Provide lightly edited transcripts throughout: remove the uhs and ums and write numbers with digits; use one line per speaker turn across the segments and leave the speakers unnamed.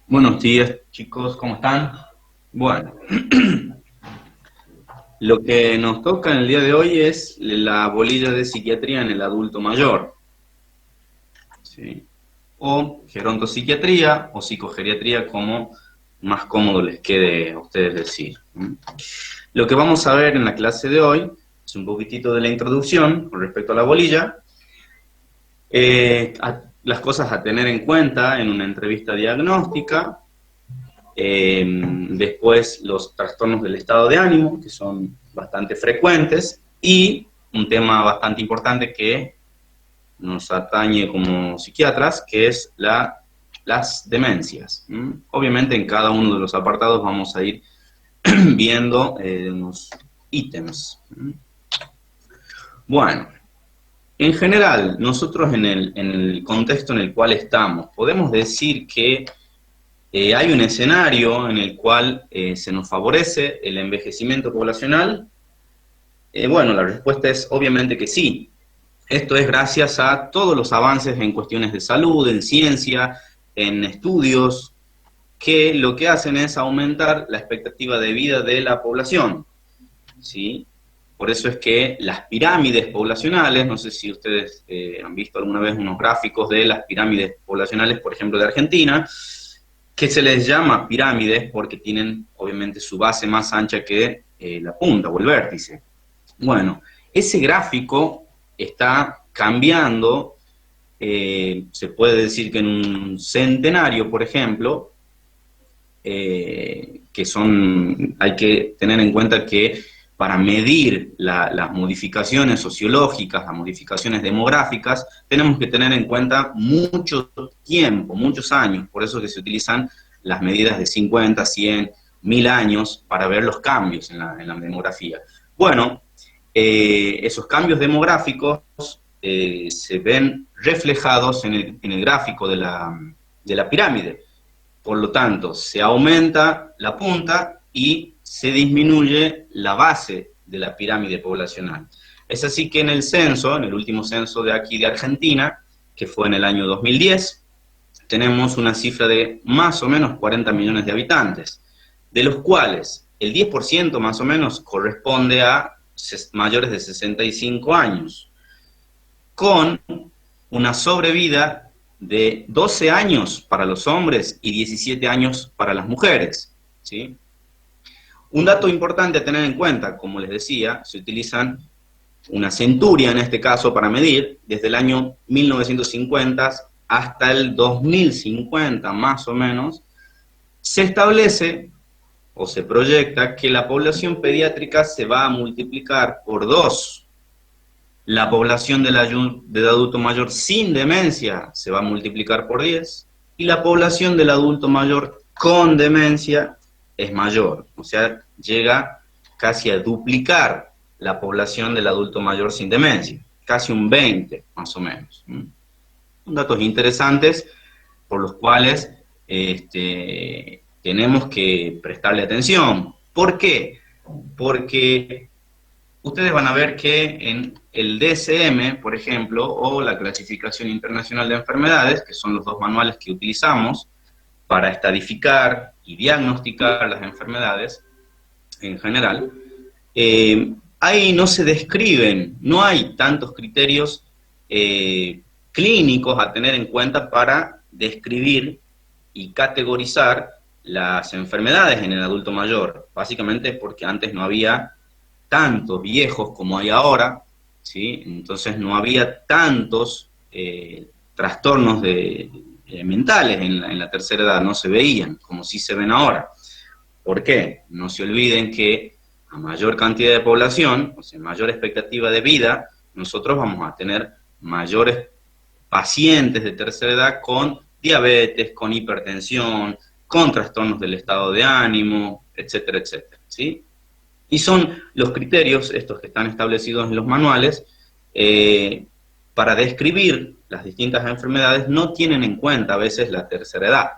Buenos días, chicos, ¿cómo están? Bueno, lo que nos toca en el día de hoy es la bolilla de psiquiatría en el adulto mayor, ¿sí? O gerontopsiquiatría o psicogeriatría, como más cómodo les quede a ustedes decir. Lo que vamos a ver en la clase de hoy es un poquitito de la introducción con respecto a la bolilla, las cosas a tener en cuenta en una entrevista diagnóstica. Después los trastornos del estado de ánimo, que son bastante frecuentes, y un tema bastante importante que nos atañe como psiquiatras, que es las demencias. Obviamente en cada uno de los apartados vamos a ir viendo unos ítems. Bueno, en general, nosotros en el contexto en el cual estamos, podemos decir que hay un escenario en el cual se nos favorece el envejecimiento poblacional. Bueno, la respuesta es obviamente que sí. Esto es gracias a todos los avances en cuestiones de salud, en ciencia, en estudios, que lo que hacen es aumentar la expectativa de vida de la población, ¿sí? Por eso es que las pirámides poblacionales, no sé si ustedes han visto alguna vez unos gráficos de las pirámides poblacionales, por ejemplo, de Argentina, que se les llama pirámides porque tienen obviamente su base más ancha que la punta o el vértice. Bueno, ese gráfico está cambiando, se puede decir que en un centenario, por ejemplo, hay que tener en cuenta que para medir las modificaciones sociológicas, las modificaciones demográficas, tenemos que tener en cuenta mucho tiempo, muchos años, por eso que se utilizan las medidas de 50, 100, 1000 años para ver los cambios en la demografía. Bueno, esos cambios demográficos se ven reflejados en el gráfico de la pirámide. Por lo tanto, se aumenta la punta y se disminuye la base de la pirámide poblacional. Es así que en el censo, en el último censo de aquí de Argentina, que fue en el año 2010, tenemos una cifra de más o menos 40 millones de habitantes, de los cuales el 10% más o menos corresponde a mayores de 65 años, con una sobrevida de 12 años para los hombres y 17 años para las mujeres, ¿sí? Un dato importante a tener en cuenta, como les decía, se utilizan una centuria en este caso para medir, desde el año 1950 hasta el 2050 más o menos, se establece o se proyecta que la población pediátrica se va a multiplicar por 2. La población del adulto mayor sin demencia se va a multiplicar por 10 y la población del adulto mayor con demencia es mayor, o sea, llega casi a duplicar la población del adulto mayor sin demencia, casi un 20 más o menos. Son datos interesantes por los cuales tenemos que prestarle atención. ¿Por qué? Porque ustedes van a ver que en el DSM, por ejemplo, o la Clasificación Internacional de Enfermedades, que son los dos manuales que utilizamos para estadificar y diagnosticar las enfermedades en general, ahí no se describen, no hay tantos criterios clínicos a tener en cuenta para describir y categorizar las enfermedades en el adulto mayor, básicamente porque antes no había tantos viejos como hay ahora, ¿sí? Entonces no había tantos trastornos mentales en la tercera edad, no se veían como sí se ven ahora. ¿Por qué? No se olviden que a mayor cantidad de población, o sea, mayor expectativa de vida, nosotros vamos a tener mayores pacientes de tercera edad con diabetes, con hipertensión, con trastornos del estado de ánimo, etcétera, etcétera, ¿sí? Y son los criterios, estos que están establecidos en los manuales, para describir las distintas enfermedades, no tienen en cuenta a veces la tercera edad.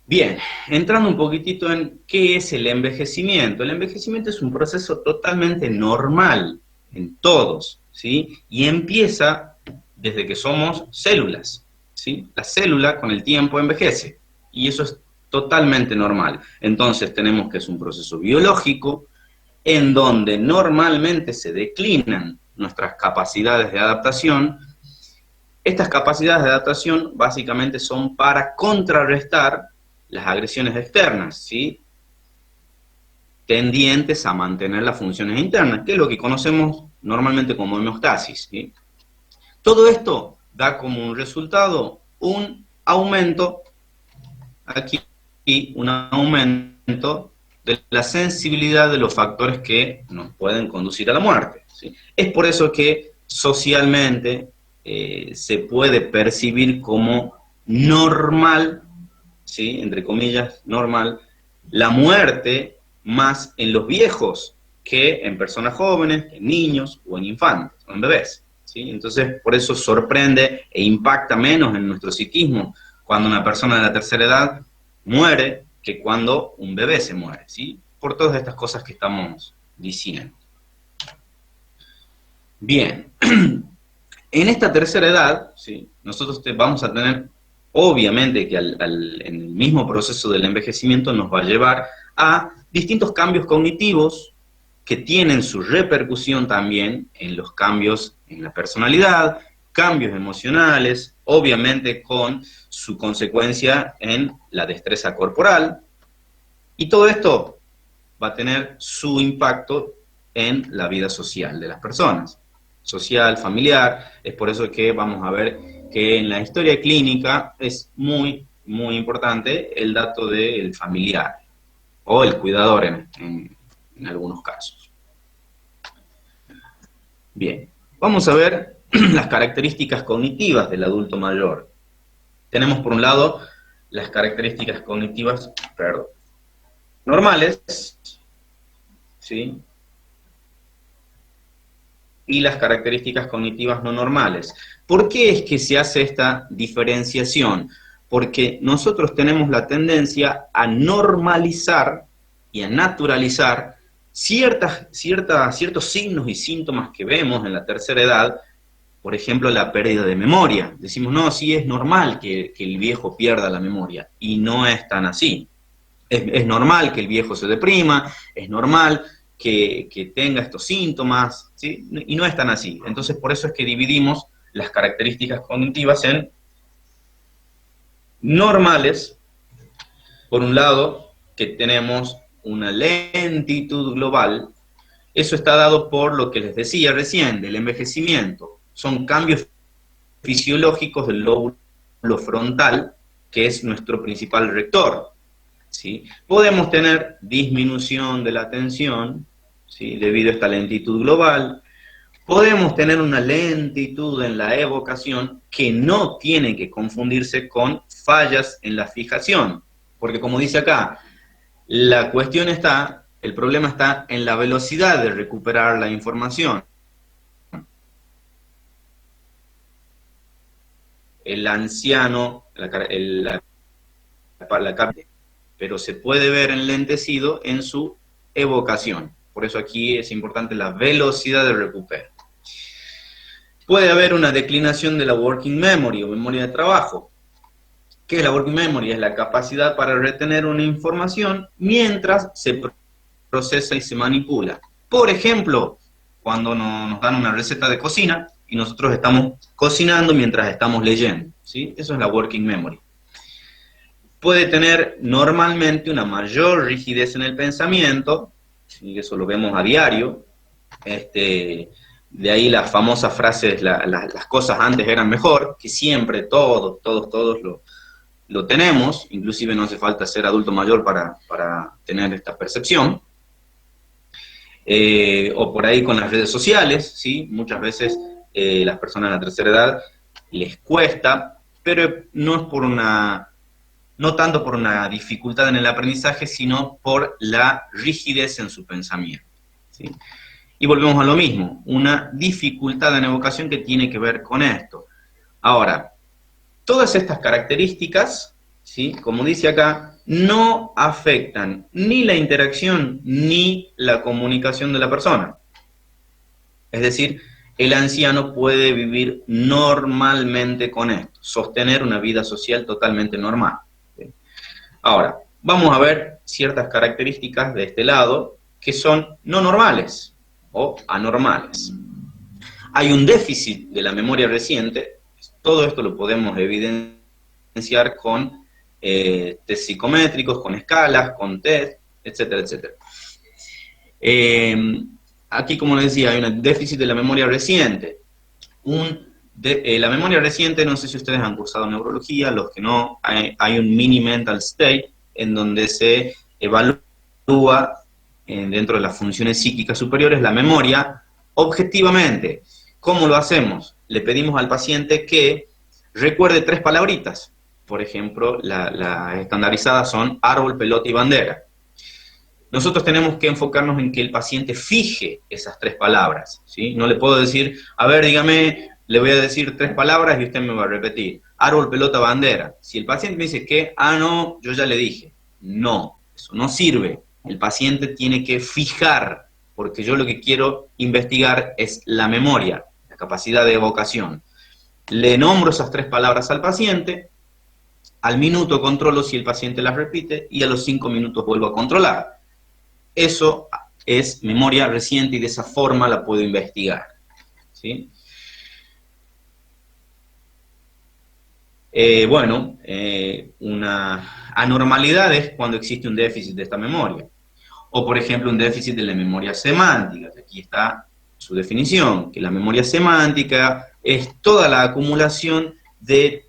Bien, entrando un poquitito en qué es el envejecimiento. El envejecimiento es un proceso totalmente normal en todos, ¿sí? Y empieza desde que somos células. ¿sí? La célula con el tiempo envejece, y eso es totalmente normal. Entonces tenemos que es un proceso biológico en donde normalmente se declinan nuestras capacidades de adaptación. Estas capacidades de adaptación básicamente son para contrarrestar las agresiones externas, ¿sí? Tendientes a mantener las funciones internas, que es lo que conocemos normalmente como homeostasis, ¿sí? Todo esto da como un resultado un aumento, aquí, un aumento de la sensibilidad de los factores que nos pueden conducir a la muerte, ¿sí? Es por eso que socialmente se puede percibir como normal, ¿sí? Entre comillas, normal, la muerte más en los viejos que en personas jóvenes, en niños o en infantes o en bebés, ¿sí? Entonces, por eso sorprende e impacta menos en nuestro psiquismo cuando una persona de la tercera edad muere que cuando un bebé se muere, ¿sí? Por todas estas cosas que estamos diciendo. Bien, en esta tercera edad, ¿sí? Nosotros vamos a tener, obviamente que en el mismo proceso del envejecimiento nos va a llevar a distintos cambios cognitivos que tienen su repercusión también en los cambios en la personalidad, cambios emocionales, obviamente con su consecuencia en la destreza corporal, y todo esto va a tener su impacto en la vida social de las personas, social, familiar. Es por eso que vamos a ver que en la historia clínica es muy, muy importante el dato del familiar, o el cuidador en algunos casos. Bien, vamos a ver las características cognitivas del adulto mayor. Tenemos por un lado las características cognitivas, normales, ¿sí? Y las características cognitivas no normales. ¿Por qué es que se hace esta diferenciación? Porque nosotros tenemos la tendencia a normalizar y a naturalizar ciertos signos y síntomas que vemos en la tercera edad, por ejemplo, la pérdida de memoria. Decimos, no, sí es normal que el viejo pierda la memoria, y no es tan así. Es normal que el viejo se deprima, es normal que tenga estos síntomas, ¿sí? Y no es tan así. Entonces, por eso es que dividimos las características cognitivas en normales, por un lado, que tenemos una lentitud global. Eso está dado por lo que les decía recién, del envejecimiento. Son cambios fisiológicos del lóbulo frontal, que es nuestro principal rector, ¿sí? Podemos tener disminución de la atención, ¿sí? Debido a esta lentitud global. Podemos tener una lentitud en la evocación que no tiene que confundirse con fallas en la fijación, porque como dice acá, la cuestión está, el problema está en la velocidad de recuperar la información. El anciano, pero se puede ver enlentecido en su evocación. Por eso aquí es importante la velocidad de recupero. Puede haber una declinación de la working memory o memoria de trabajo. ¿Qué es la working memory? Es la capacidad para retener una información mientras se procesa y se manipula. Por ejemplo, cuando nos dan una receta de cocina y nosotros estamos cocinando mientras estamos leyendo, ¿sí? Eso es la working memory. Puede tener normalmente una mayor rigidez en el pensamiento, y eso lo vemos a diario. De ahí las famosas frases, las cosas antes eran mejor, que siempre todos lo tenemos, inclusive no hace falta ser adulto mayor para tener esta percepción. O por ahí con las redes sociales, ¿sí? Muchas veces las personas de la tercera edad les cuesta, pero no tanto por una dificultad en el aprendizaje, sino por la rigidez en su pensamiento, ¿sí? Y volvemos a lo mismo, una dificultad en evocación que tiene que ver con esto. Ahora, todas estas características, ¿sí? Como dice acá, no afectan ni la interacción ni la comunicación de la persona. Es decir, el anciano puede vivir normalmente con esto, sostener una vida social totalmente normal. ¿Sí? Ahora, vamos a ver ciertas características de este lado que son no normales o anormales. Hay un déficit de la memoria reciente, todo esto lo podemos evidenciar con test psicométricos, con escalas, con test, etcétera, etcétera. Aquí, como les decía, hay un déficit de la memoria reciente. La memoria reciente, no sé si ustedes han cursado neurología, los que no, hay un mini mental state en donde se evalúa dentro de las funciones psíquicas superiores la memoria objetivamente. ¿Cómo lo hacemos? Le pedimos al paciente que recuerde 3 palabritas. Por ejemplo, las estandarizadas son árbol, pelota y bandera. Nosotros tenemos que enfocarnos en que el paciente fije esas 3 palabras, ¿sí? No le puedo decir, a ver, dígame, le voy a decir 3 palabras y usted me va a repetir. Árbol, pelota, bandera. Si el paciente me dice que, no, yo ya le dije. No, eso no sirve. El paciente tiene que fijar, porque yo lo que quiero investigar es la memoria, la capacidad de evocación. Le nombro esas 3 palabras al paciente, al minuto controlo si el paciente las repite y a los 5 minutos vuelvo a controlar. Eso es memoria reciente y de esa forma la puedo investigar. ¿Sí? Una anormalidad es cuando existe un déficit de esta memoria. O, por ejemplo, un déficit de la memoria semántica. Aquí está su definición, que la memoria semántica es toda la acumulación de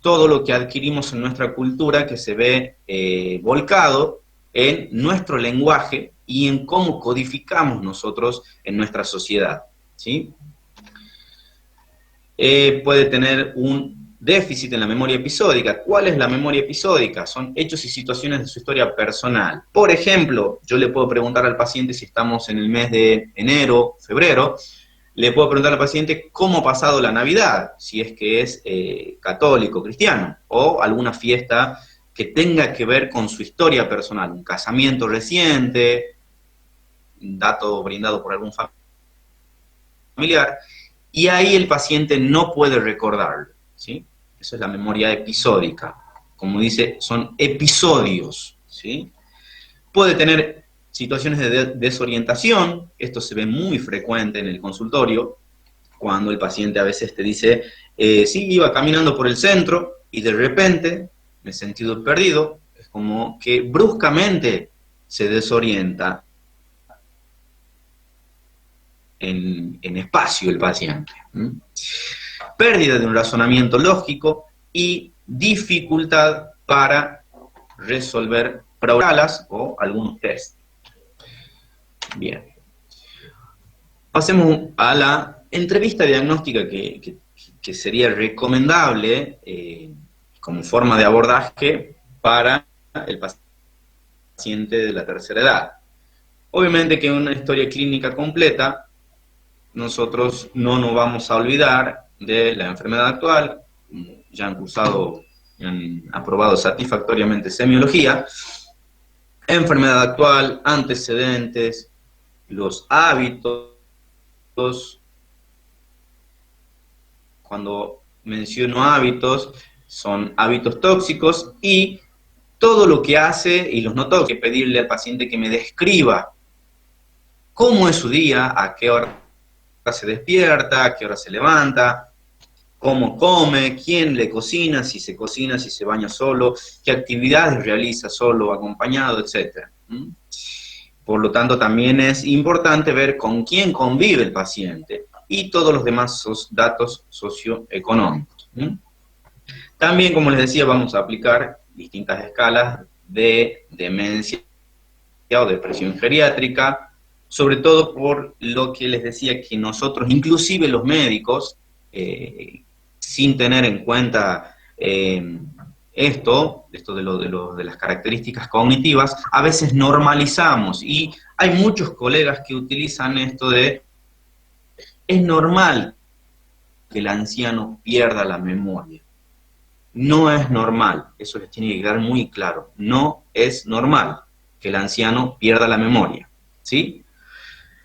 todo lo que adquirimos en nuestra cultura que se ve volcado en nuestro lenguaje y en cómo codificamos nosotros en nuestra sociedad, ¿sí? Puede tener un déficit en la memoria episódica. ¿Cuál es la memoria episódica? Son hechos y situaciones de su historia personal. Por ejemplo, yo le puedo preguntar al paciente si estamos en el mes de enero, febrero, le puedo preguntar al paciente cómo ha pasado la Navidad, si es que es católico, cristiano, o alguna fiesta que tenga que ver con su historia personal, un casamiento reciente, un dato brindado por algún familiar, y ahí el paciente no puede recordarlo, ¿sí? Eso es la memoria episódica. Como dice, son episodios, ¿sí? Puede tener situaciones de desorientación, esto se ve muy frecuente en el consultorio, cuando el paciente a veces te dice, sí, iba caminando por el centro y de repente me he sentido perdido, es como que bruscamente se desorienta en espacio el paciente. Pérdida de un razonamiento lógico y dificultad para resolver problemas o algunos test. Bien. Pasemos a la entrevista diagnóstica que sería recomendable como forma de abordaje para el paciente de la tercera edad. Obviamente que una historia clínica completa, nosotros no nos vamos a olvidar de la enfermedad actual, ya han cursado, han aprobado satisfactoriamente semiología, enfermedad actual, antecedentes, los hábitos. Cuando menciono hábitos, son hábitos tóxicos y todo lo que hace, y los no tóxicos, que pedirle al paciente que me describa cómo es su día, a qué hora se despierta, a qué hora se levanta, cómo come, quién le cocina, si se baña solo, qué actividades realiza solo, acompañado, etc. Por lo tanto, también es importante ver con quién convive el paciente y todos los demás datos socioeconómicos. También, como les decía, vamos a aplicar distintas escalas de demencia o depresión geriátrica, sobre todo por lo que les decía que nosotros, inclusive los médicos, sin tener en cuenta esto de las características cognitivas, a veces normalizamos, y hay muchos colegas que utilizan esto de, es normal que el anciano pierda la memoria. No es normal, eso les tiene que quedar muy claro, no es normal que el anciano pierda la memoria, ¿sí?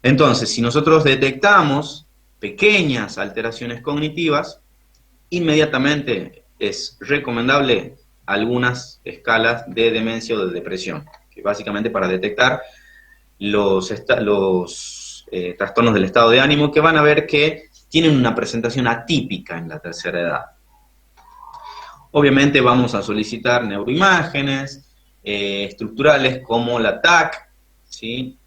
Entonces, si nosotros detectamos pequeñas alteraciones cognitivas, inmediatamente es recomendable algunas escalas de demencia o de depresión, que básicamente para detectar los trastornos del estado de ánimo, que van a ver que tienen una presentación atípica en la tercera edad. Obviamente vamos a solicitar neuroimágenes estructurales como la TAC, ¿sí?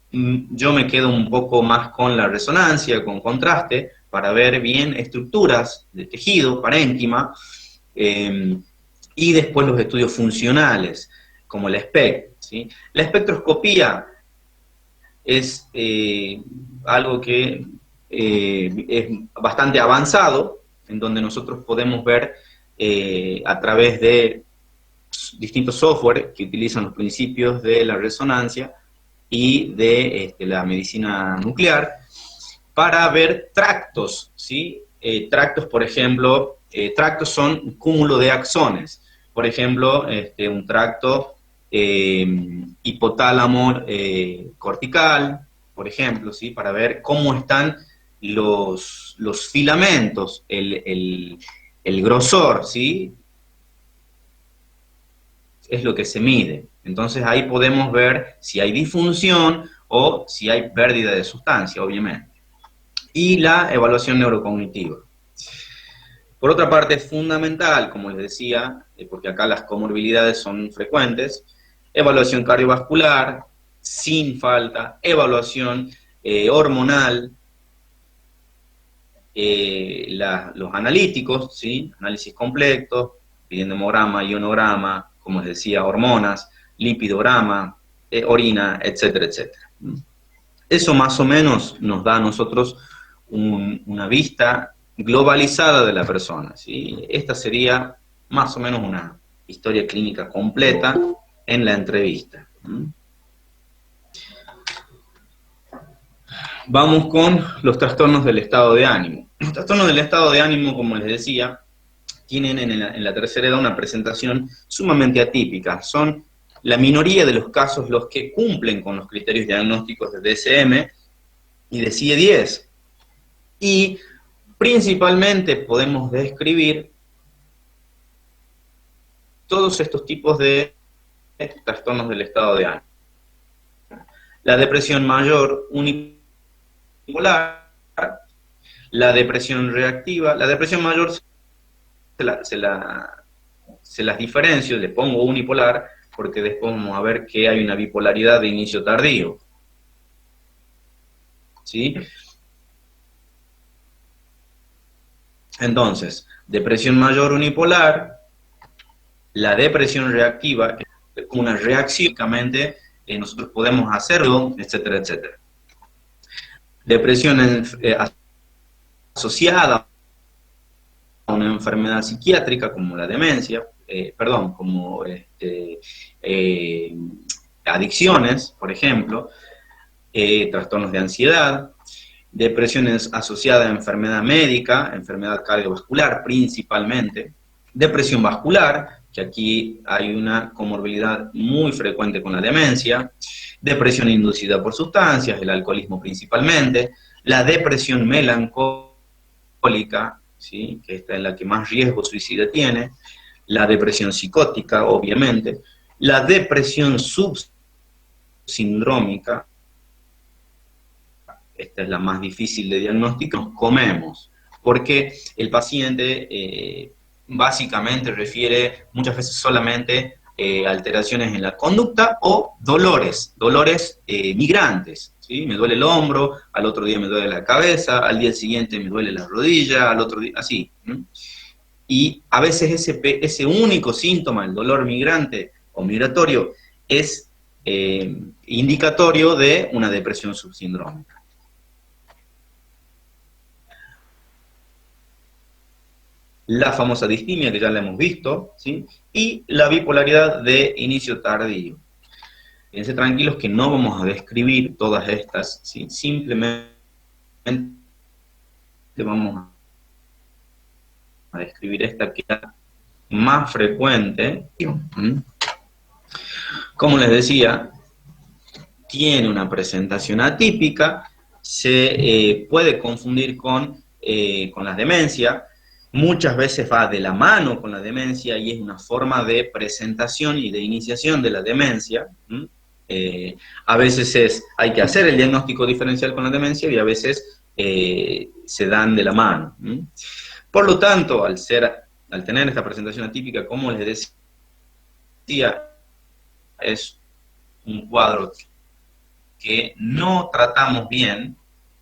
Yo me quedo un poco más con la resonancia, con contraste, para ver bien estructuras de tejido, parénquima, y después los estudios funcionales, como la SPECT, ¿sí? La espectroscopía es algo que es bastante avanzado, en donde nosotros podemos ver a través de distintos software que utilizan los principios de la resonancia y de la medicina nuclear, para ver tractos, ¿sí? Tractos, por ejemplo, tractos son un cúmulo de axones. Por ejemplo, un tracto hipotálamo cortical, por ejemplo, ¿sí? Para ver cómo están los filamentos, el grosor, ¿sí? Es lo que se mide. Entonces ahí podemos ver si hay disfunción o si hay pérdida de sustancia, obviamente. Y la evaluación neurocognitiva. Por otra parte, es fundamental, como les decía, porque acá las comorbilidades son frecuentes, evaluación cardiovascular, sin falta, evaluación hormonal, los analíticos, ¿sí? Análisis completo, epidemiograma, ionograma, como les decía, hormonas, lipidograma, orina, etcétera, etcétera. Eso más o menos nos da a nosotros una vista globalizada de la persona, ¿sí? Esta sería más o menos una historia clínica completa en la entrevista. Vamos con los trastornos del estado de ánimo. Los trastornos del estado de ánimo, como les decía, tienen en la tercera edad una presentación sumamente atípica. Son la minoría de los casos los que cumplen con los criterios diagnósticos de DSM y de CIE-10. Y principalmente podemos describir todos estos tipos de trastornos del estado de ánimo. La depresión mayor unipolar, la depresión reactiva. La depresión mayor se las diferencio, le pongo unipolar, porque después vamos a ver que hay una bipolaridad de inicio tardío. ¿Sí? Entonces, depresión mayor unipolar, la depresión reactiva, una reacción, nosotros podemos hacerlo, etcétera, etcétera. Depresión asociada a una enfermedad psiquiátrica como la demencia, como adicciones, por ejemplo, trastornos de ansiedad, depresiones asociadas a enfermedad médica, enfermedad cardiovascular principalmente, depresión vascular, que aquí hay una comorbilidad muy frecuente con la demencia, depresión inducida por sustancias, el alcoholismo principalmente, la depresión melancólica, ¿sí? Que esta es la que más riesgo suicida tiene, la depresión psicótica, obviamente, la depresión subsindrómica, esta es la más difícil de diagnosticar, nos comemos, porque el paciente básicamente refiere muchas veces solamente alteraciones en la conducta o dolores migrantes, ¿sí? Me duele el hombro, al otro día me duele la cabeza, al día siguiente me duele la rodilla, al otro día, así. Y a veces ese único síntoma, el dolor migrante o migratorio, es indicatorio de una depresión subsindrómica. La famosa distimia, que ya la hemos visto, ¿sí? Y la bipolaridad de inicio tardío. Fíjense tranquilos que no vamos a describir todas estas, ¿sí? Simplemente vamos a describir esta que es más frecuente. Como les decía, tiene una presentación atípica, se puede confundir con la demencia. Muchas veces va de la mano con la demencia y es una forma de presentación y de iniciación de la demencia. A veces hay que hacer el diagnóstico diferencial con la demencia y a veces se dan de la mano. Por lo tanto, al tener esta presentación atípica, como les decía, es un cuadro que no tratamos bien,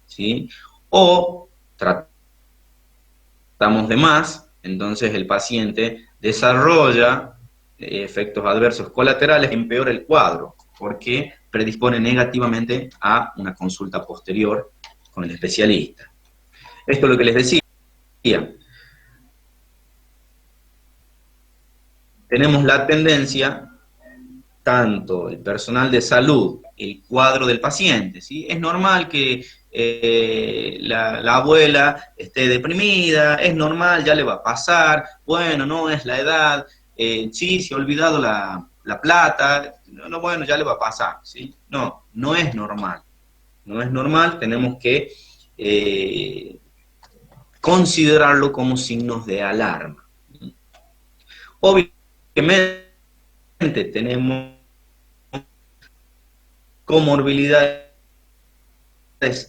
¿sí? O tratamos de más, entonces el paciente desarrolla efectos adversos colaterales que empeora el cuadro, porque predispone negativamente a una consulta posterior con el especialista. Esto es lo que les decía. Tenemos la tendencia, tanto el personal de salud, el cuadro del paciente, ¿sí? Es normal que la abuela esté deprimida, es normal, ya le va a pasar, bueno, no es la edad, sí, se ha olvidado la plata, no, bueno, ya le va a pasar, ¿sí? No, no es normal, no es normal, tenemos que considerarlo como signos de alarma. Obviamente tenemos comorbilidades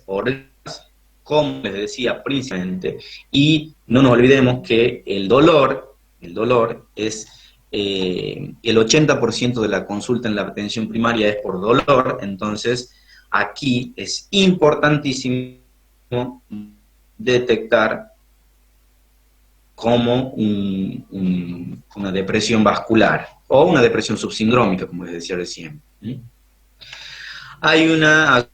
orgánicas, como les decía principalmente, y no nos olvidemos que el dolor es el 80% de la consulta en la atención primaria es por dolor, entonces aquí es importantísimo detectar como una depresión vascular o una depresión subsindrómica, como les decía recién. Hay una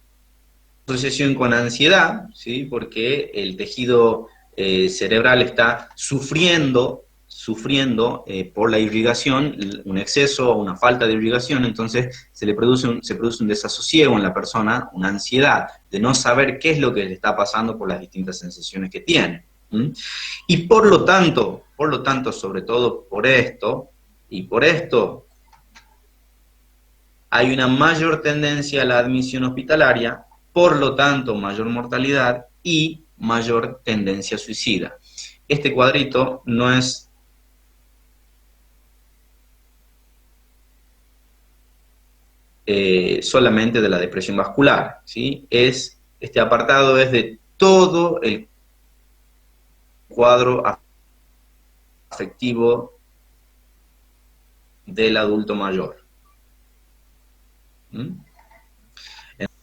asociación con ansiedad, ¿sí? Porque el tejido cerebral está sufriendo por la irrigación, un exceso o una falta de irrigación, entonces se produce un desasosiego en la persona, una ansiedad de no saber qué es lo que le está pasando por las distintas sensaciones que tiene. Y por lo tanto, sobre todo por esto, hay una mayor tendencia a la admisión hospitalaria, por lo tanto, mayor mortalidad y mayor tendencia suicida. Este cuadrito no es solamente de la depresión vascular, ¿sí? Este apartado es de todo el cuadro afectivo del adulto mayor.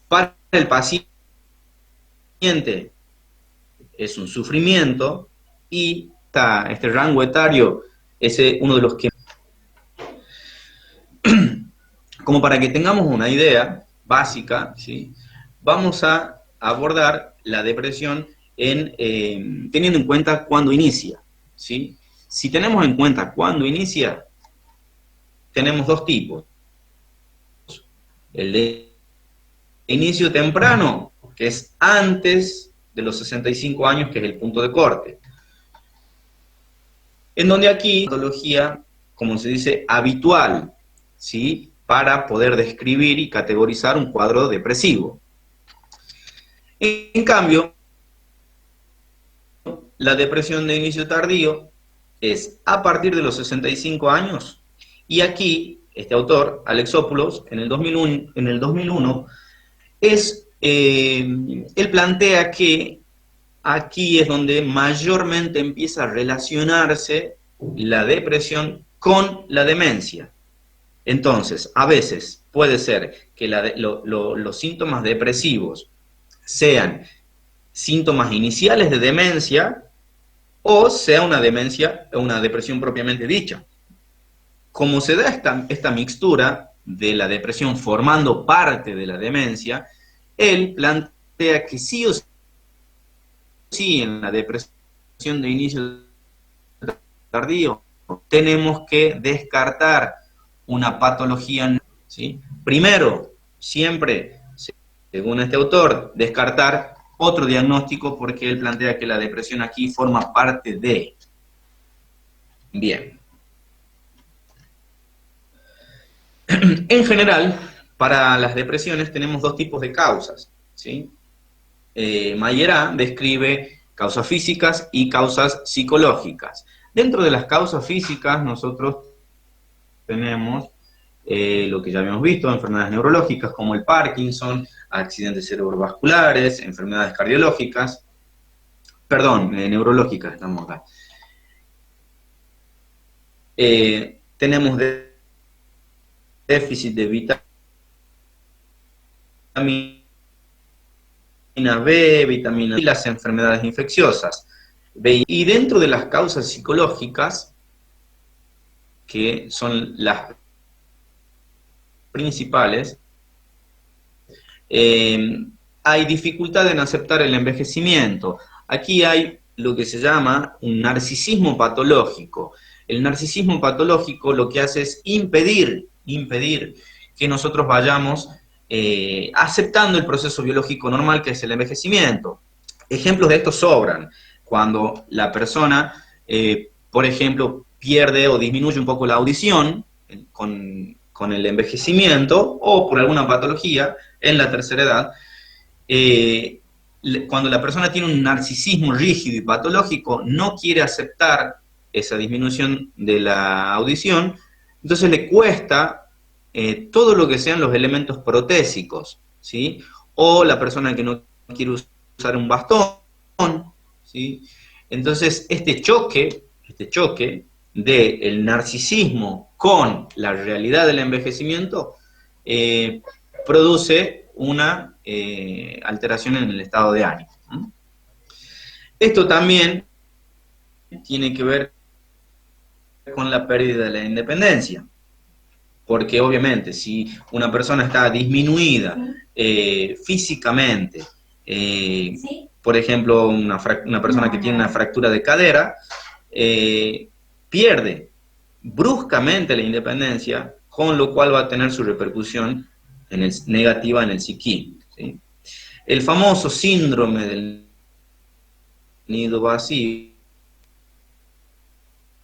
Para el paciente es un sufrimiento y este rango etario es uno de los que, como para que tengamos una idea básica, ¿sí? Vamos a abordar la depresión teniendo en cuenta cuándo inicia, ¿sí? Si tenemos en cuenta cuándo inicia, tenemos dos tipos. El de inicio temprano, que es antes de los 65 años, que es el punto de corte. En donde aquí, patología, como se dice, habitual, ¿sí? Para poder describir y categorizar un cuadro depresivo. En cambio, la depresión de inicio tardío es a partir de los 65 años, y aquí, este autor, Alexopoulos, en el 2001 él plantea que aquí es donde mayormente empieza a relacionarse la depresión con la demencia. Entonces, a veces puede ser que los síntomas depresivos sean síntomas iniciales de demencia o sea una depresión propiamente dicha. Como se da esta mixtura de la depresión formando parte de la demencia, él plantea que sí o sí en la depresión de inicio tardío tenemos que descartar una patología, ¿sí? Primero, siempre, según este autor, descartar otro diagnóstico porque él plantea que la depresión aquí forma parte de. Bien. En general, para las depresiones tenemos dos tipos de causas, ¿sí? Mayerá describe causas físicas y causas psicológicas. Dentro de las causas físicas nosotros tenemos lo que ya habíamos visto, enfermedades neurológicas como el Parkinson, accidentes cerebrovasculares, enfermedades cardiológicas, perdón, neurológicas, estamos acá. Tenemos déficit de vitamina B, vitamina D y las enfermedades infecciosas. Y dentro de las causas psicológicas, que son las principales, hay dificultad en aceptar el envejecimiento. Aquí hay lo que se llama un narcisismo patológico. El narcisismo patológico lo que hace es impedir que nosotros vayamos aceptando el proceso biológico normal que es el envejecimiento. Ejemplos de esto sobran. Cuando la persona, por ejemplo, pierde o disminuye un poco la audición con el envejecimiento o por alguna patología en la tercera edad, cuando la persona tiene un narcisismo rígido y patológico, no quiere aceptar esa disminución de la audición, entonces le cuesta todo lo que sean los elementos protésicos, ¿sí? O la persona que no quiere usar un bastón, ¿sí? Entonces este choque del narcisismo con la realidad del envejecimiento produce una alteración en el estado de ánimo. Esto también tiene que ver con la pérdida de la independencia, porque obviamente si una persona está disminuida físicamente, por ejemplo, una persona que tiene una fractura de cadera, pierde bruscamente la independencia, con lo cual va a tener su repercusión negativa en el psiquismo, ¿sí? El famoso síndrome del nido vacío,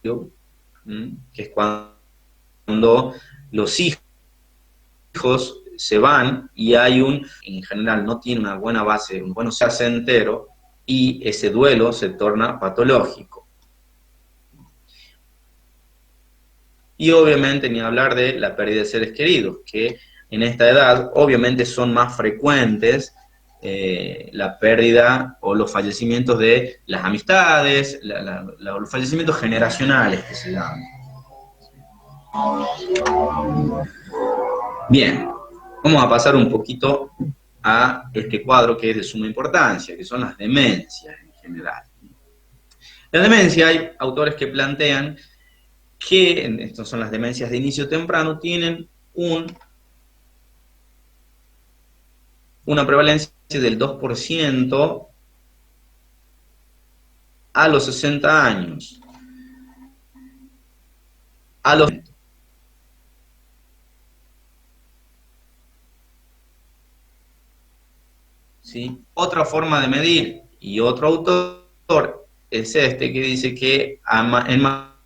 que es cuando los hijos se van y en general no tiene una buena base, un buen entero, y ese duelo se torna patológico. Y obviamente ni hablar de la pérdida de seres queridos, que en esta edad obviamente son más frecuentes la pérdida o los fallecimientos de las amistades, los fallecimientos generacionales que se llaman. Bien, vamos a pasar un poquito a este cuadro que es de suma importancia, que son las demencias en general. La demencia, hay autores que plantean que, estas son las demencias de inicio temprano, tienen una prevalencia del 2% a los 60 años. ¿Sí? Otra forma de medir, y otro autor, es este, que dice que en mayores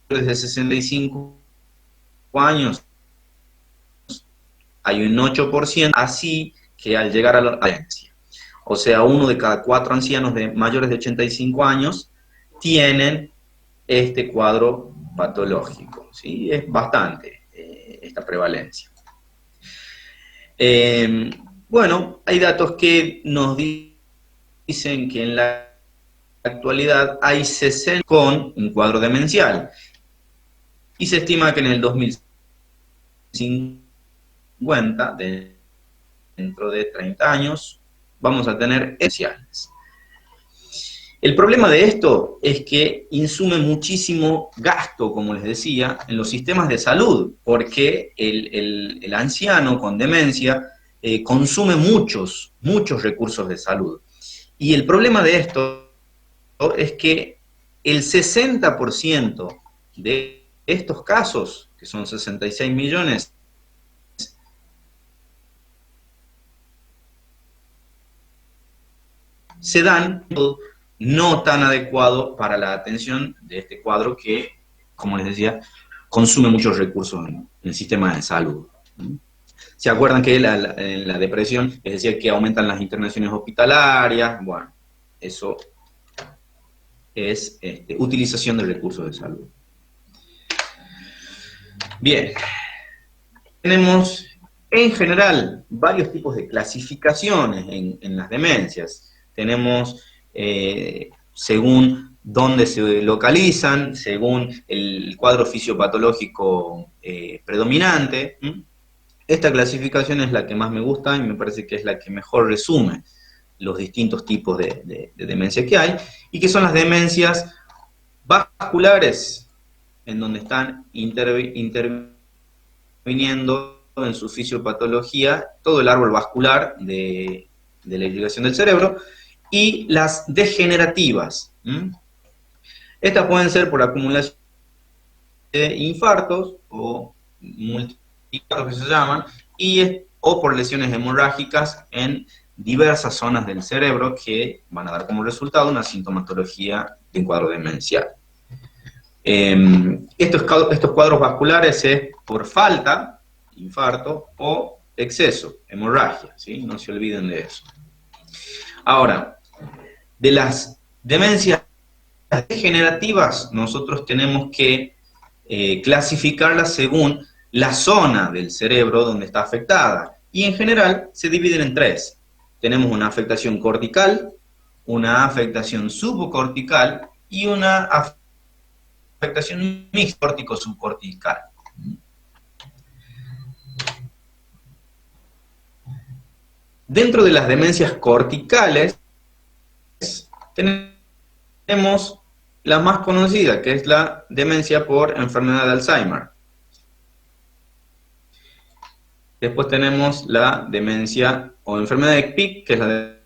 de 65 años hay un 8%, así que al llegar a la demencia, o sea, 1 de cada 4 ancianos de mayores de 85 años tienen este cuadro patológico, ¿sí? Es bastante esta prevalencia. Bueno, hay datos que nos dicen que en la actualidad hay 60 con un cuadro demencial, y se estima que en el 2050, dentro de 30 años, vamos a tener demenciales. El problema de esto es que insume muchísimo gasto, como les decía, en los sistemas de salud, porque el anciano con demencia consume muchos recursos de salud. Y el problema de esto es que el 60% de estos casos, que son 66 millones, se dan no tan adecuado para la atención de este cuadro que, como les decía, consume muchos recursos en el sistema de salud. ¿Se acuerdan que en la depresión es decir que aumentan las internaciones hospitalarias? Bueno, eso es utilización de recursos de salud. Bien, tenemos en general varios tipos de clasificaciones en las demencias. Tenemos según dónde se localizan, según el cuadro fisiopatológico predominante. Esta clasificación es la que más me gusta y me parece que es la que mejor resume los distintos tipos de demencia que hay, y que son las demencias vasculares, en donde están interviniendo en su fisiopatología todo el árbol vascular de la irrigación del cerebro, y las degenerativas. Estas pueden ser por acumulación de infartos o multiinfartos que se llaman, o por lesiones hemorrágicas en diversas zonas del cerebro que van a dar como resultado una sintomatología de un cuadro demencial. Estos cuadros vasculares es por falta, infarto, o exceso, hemorragia, ¿sí? No se olviden de eso. Ahora, de las demencias degenerativas, nosotros tenemos que clasificarlas según la zona del cerebro donde está afectada, y en general se dividen en tres. Tenemos una afectación cortical, una afectación subcortical y una afectación mixta cortico-subcortical. Dentro de las demencias corticales tenemos la más conocida, que es la demencia por enfermedad de Alzheimer. Después tenemos la demencia o enfermedad de Pick, que es la de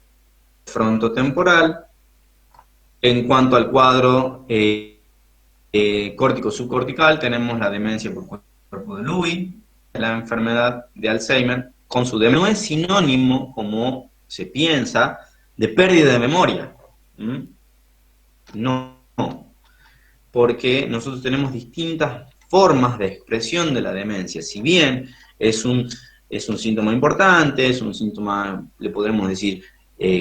frontotemporal. En cuanto al cuadro córtico-subcortical, tenemos la demencia por cuerpo de Lewy, la enfermedad de Alzheimer, con su demencia. No es sinónimo, como se piensa, de pérdida de memoria. No, porque nosotros tenemos distintas formas de expresión de la demencia. Si bien es un síntoma importante, es un síntoma, le podremos decir,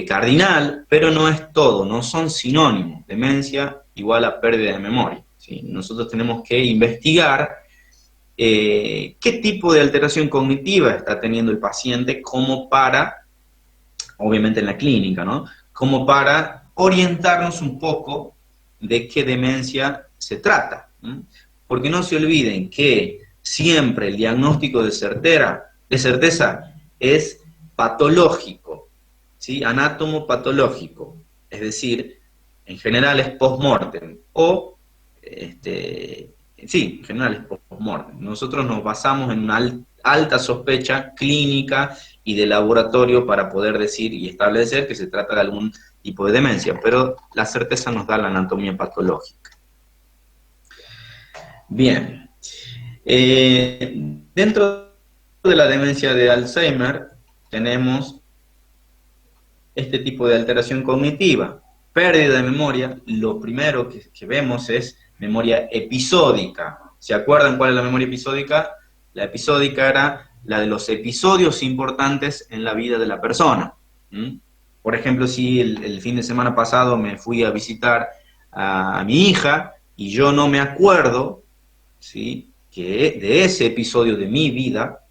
cardinal, pero no es todo, no son sinónimos. Demencia igual a pérdida de memoria, ¿sí? Nosotros tenemos que investigar qué tipo de alteración cognitiva está teniendo el paciente, como para, obviamente en la clínica, ¿no? Como para orientarnos un poco de qué demencia se trata. Porque no se olviden que siempre el diagnóstico de certeza es patológico, ¿sí? Anátomo-patológico, es decir, en general es post-mortem, o, sí, en general es post-mortem. Nosotros nos basamos en una alta sospecha clínica y de laboratorio para poder decir y establecer que se trata de algún tipo de demencia, pero la certeza nos da la anatomía patológica. Bien, dentro de la demencia de Alzheimer tenemos este tipo de alteración cognitiva, pérdida de memoria. Lo primero que vemos es memoria episódica. ¿Se acuerdan cuál es la memoria episódica? La episódica era la de los episodios importantes en la vida de la persona. Por ejemplo, si el fin de semana pasado me fui a visitar a mi hija y yo no me acuerdo, ¿sí?, que de ese episodio de mi vida,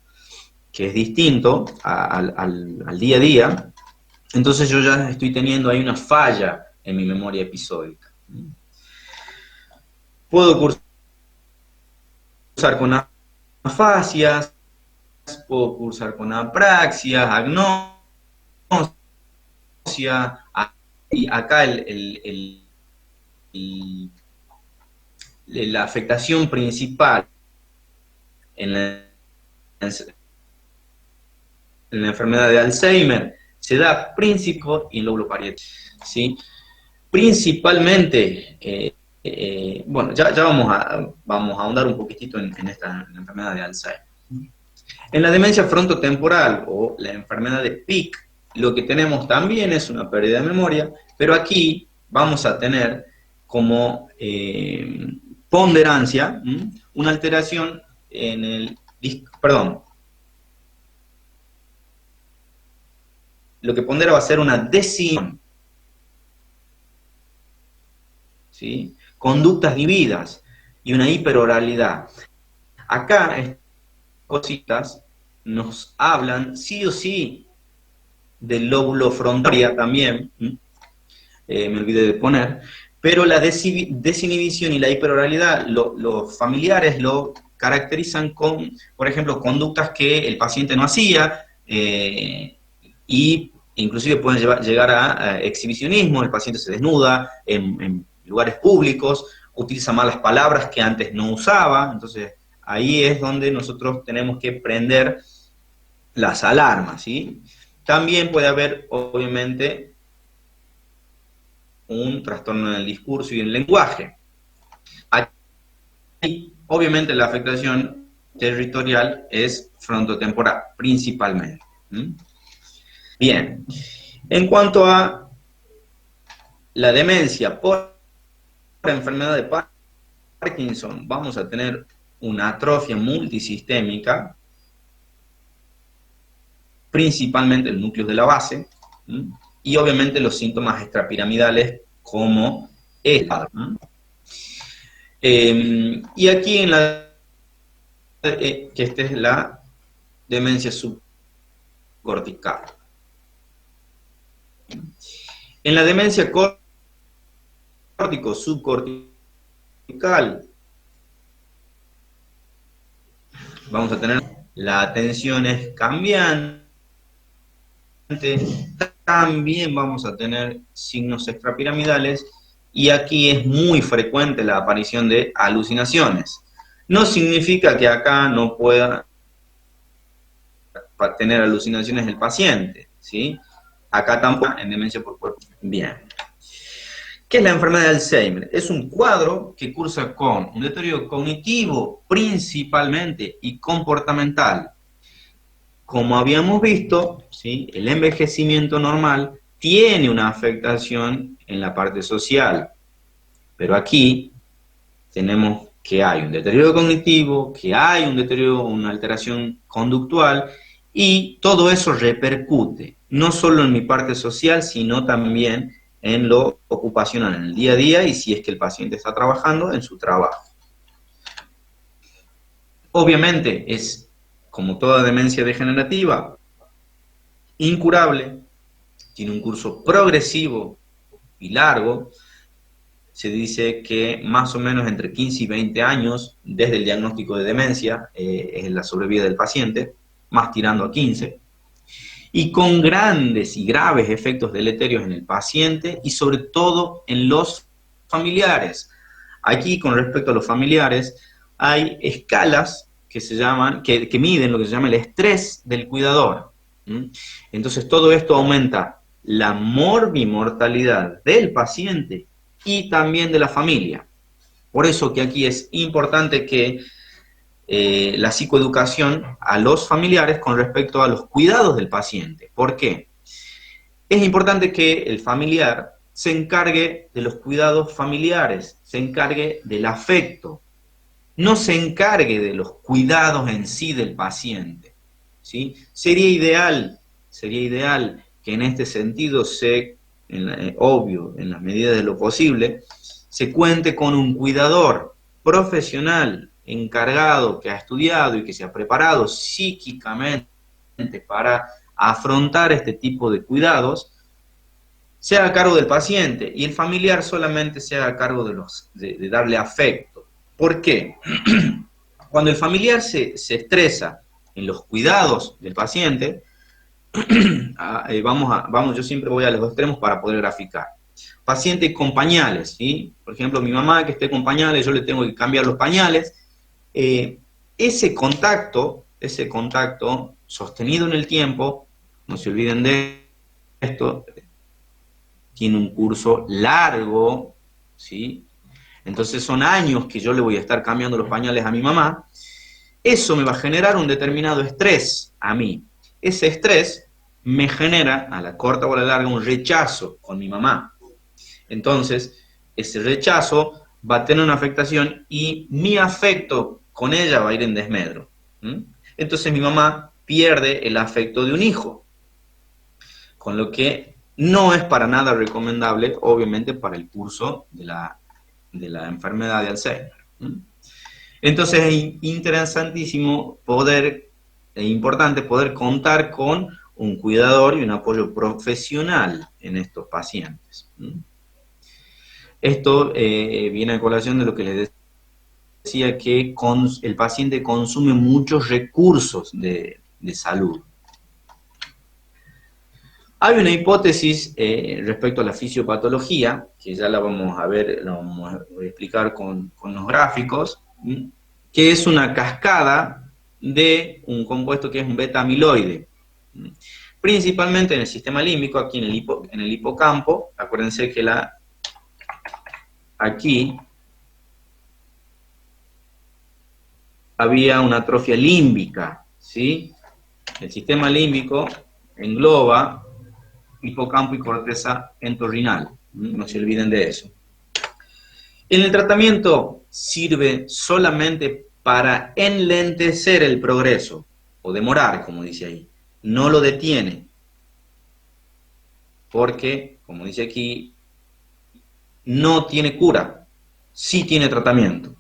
que es distinto al día a día, entonces yo ya estoy teniendo ahí una falla en mi memoria episódica. Puedo cursar con afasias, puedo cursar con apraxia, agnosia, y acá la afectación principal en la enfermedad de Alzheimer se da principio y lóbulo parietal, ¿sí? Principalmente, bueno, ya vamos a ahondar un poquitito en esta enfermedad de Alzheimer. En la demencia frontotemporal o la enfermedad de Pick, lo que tenemos también es una pérdida de memoria, pero aquí vamos a tener como ponderancia una alteración en el, perdón, lo que pondera va a ser una desinhibición, ¿sí? Conductas inhibidas y una hiperoralidad. Acá estas cositas nos hablan sí o sí del lóbulo frontal también, me olvidé de poner, pero la desinhibición y la hiperoralidad, los familiares lo caracterizan con, por ejemplo, conductas que el paciente no hacía, y inclusive pueden llegar a exhibicionismo. El paciente se desnuda en lugares públicos, utiliza malas palabras que antes no usaba. Entonces ahí es donde nosotros tenemos que prender las alarmas, ¿sí? También puede haber, obviamente, un trastorno en el discurso y en el lenguaje. Aquí, obviamente, la afectación territorial es frontotemporal, principalmente. Bien, en cuanto a la demencia por enfermedad de Parkinson, vamos a tener una atrofia multisistémica, principalmente el núcleo de la base, y obviamente los síntomas extrapiramidales como esta. Y aquí en la que esta es la demencia subcortical. En la demencia córtico-subcortical vamos a tener la atención es cambiante, también vamos a tener signos extrapiramidales, y aquí es muy frecuente la aparición de alucinaciones. No significa que acá no pueda tener alucinaciones el paciente, ¿sí? Acá tampoco, en demencia por cuerpo. Bien. ¿Qué es la enfermedad de Alzheimer? Es un cuadro que cursa con un deterioro cognitivo principalmente y comportamental. Como habíamos visto, ¿sí?, el envejecimiento normal tiene una afectación en la parte social, pero aquí tenemos que hay un deterioro cognitivo, que hay un deterioro, una alteración conductual, y todo eso repercute, no solo en mi parte social, sino también en lo ocupacional, en el día a día, y si es que el paciente está trabajando, en su trabajo. Obviamente es, como toda demencia degenerativa, incurable, tiene un curso progresivo y largo. Se dice que más o menos entre 15 y 20 años desde el diagnóstico de demencia es la sobrevida del paciente, más tirando a 15, y con grandes y graves efectos deleterios en el paciente y sobre todo en los familiares. Aquí, con respecto a los familiares, hay escalas que se llaman, que miden lo que se llama el estrés del cuidador. Entonces todo esto aumenta la morbimortalidad del paciente y también de la familia. Por eso que aquí es importante que la psicoeducación a los familiares con respecto a los cuidados del paciente. ¿Por qué? Es importante que el familiar se encargue de los cuidados familiares, se encargue del afecto, no se encargue de los cuidados en sí del paciente, ¿sí? Sería ideal que en este sentido obvio, en las medidas de lo posible, se cuente con un cuidador profesional, encargado, que ha estudiado y que se ha preparado psíquicamente para afrontar este tipo de cuidados, se haga cargo del paciente, y el familiar solamente se haga cargo de darle afecto. ¿Por qué? Cuando el familiar se estresa en los cuidados del paciente, yo siempre voy a los dos extremos para poder graficar. Paciente con pañales, ¿sí? Por ejemplo, mi mamá que esté con pañales, yo le tengo que cambiar los pañales. Ese contacto sostenido en el tiempo, no se olviden de esto, tiene un curso largo, ¿sí? Entonces son años que yo le voy a estar cambiando los pañales a mi mamá. Eso me va a generar un determinado estrés a mí. Ese estrés me genera, a la corta o a la larga, un rechazo con mi mamá. Entonces, ese rechazo va a tener una afectación y mi afecto con ella va a ir en desmedro. Entonces mi mamá pierde el afecto de un hijo. con lo que no es para nada recomendable, obviamente, para el curso de la enfermedad de Alzheimer. Entonces es interesantísimo e importante poder contar con un cuidador y un apoyo profesional en estos pacientes. Esto viene a colación de lo que les decía, que el paciente consume muchos recursos de salud. Hay una hipótesis respecto a la fisiopatología, que ya la vamos a ver, la vamos a explicar con los gráficos, que es una cascada de un compuesto que es un beta-amiloide. Principalmente en el sistema límbico, aquí en el hipocampo. Acuérdense que aquí había una atrofia límbica, ¿sí? El sistema límbico engloba hipocampo y corteza entorrinal, no se olviden de eso. En el tratamiento sirve solamente para enlentecer el progreso, o demorar, como dice ahí, no lo detiene, porque, como dice aquí, no tiene cura, sí tiene tratamiento.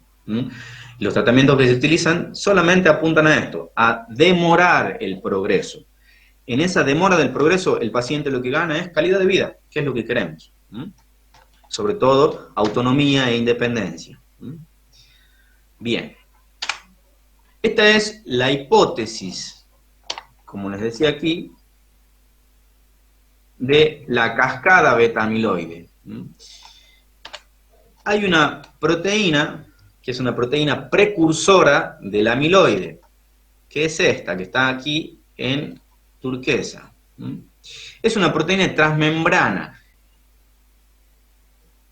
Los tratamientos que se utilizan solamente apuntan a esto, a demorar el progreso. En esa demora del progreso, el paciente lo que gana es calidad de vida, que es lo que queremos. Sobre todo, autonomía e independencia. Bien. Esta es la hipótesis, como les decía aquí, de la cascada beta-amiloide. Hay una proteína, que es una proteína precursora del amiloide, que es esta, que está aquí en turquesa. Es una proteína transmembrana.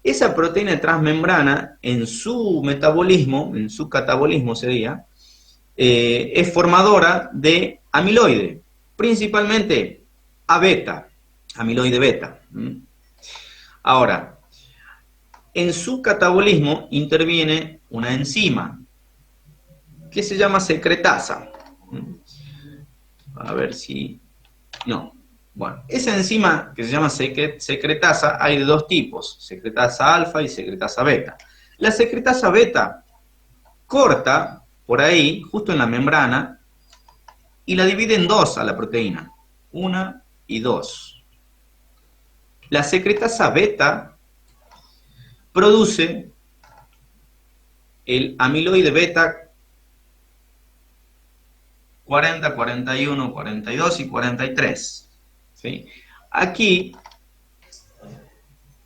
Esa proteína transmembrana, en su metabolismo, en su catabolismo sería, es formadora de amiloide, principalmente A-beta, amiloide beta. Ahora, en su catabolismo interviene una enzima que se llama secretasa. A ver si... No. Bueno, esa enzima que se llama secretasa hay de dos tipos, secretasa alfa y secretasa beta. La secretasa beta corta por ahí, justo en la membrana, y la divide en dos a la proteína, 1 y 2. La secretasa beta produce el amiloide beta 40, 41, 42 y 43. ¿Sí? Aquí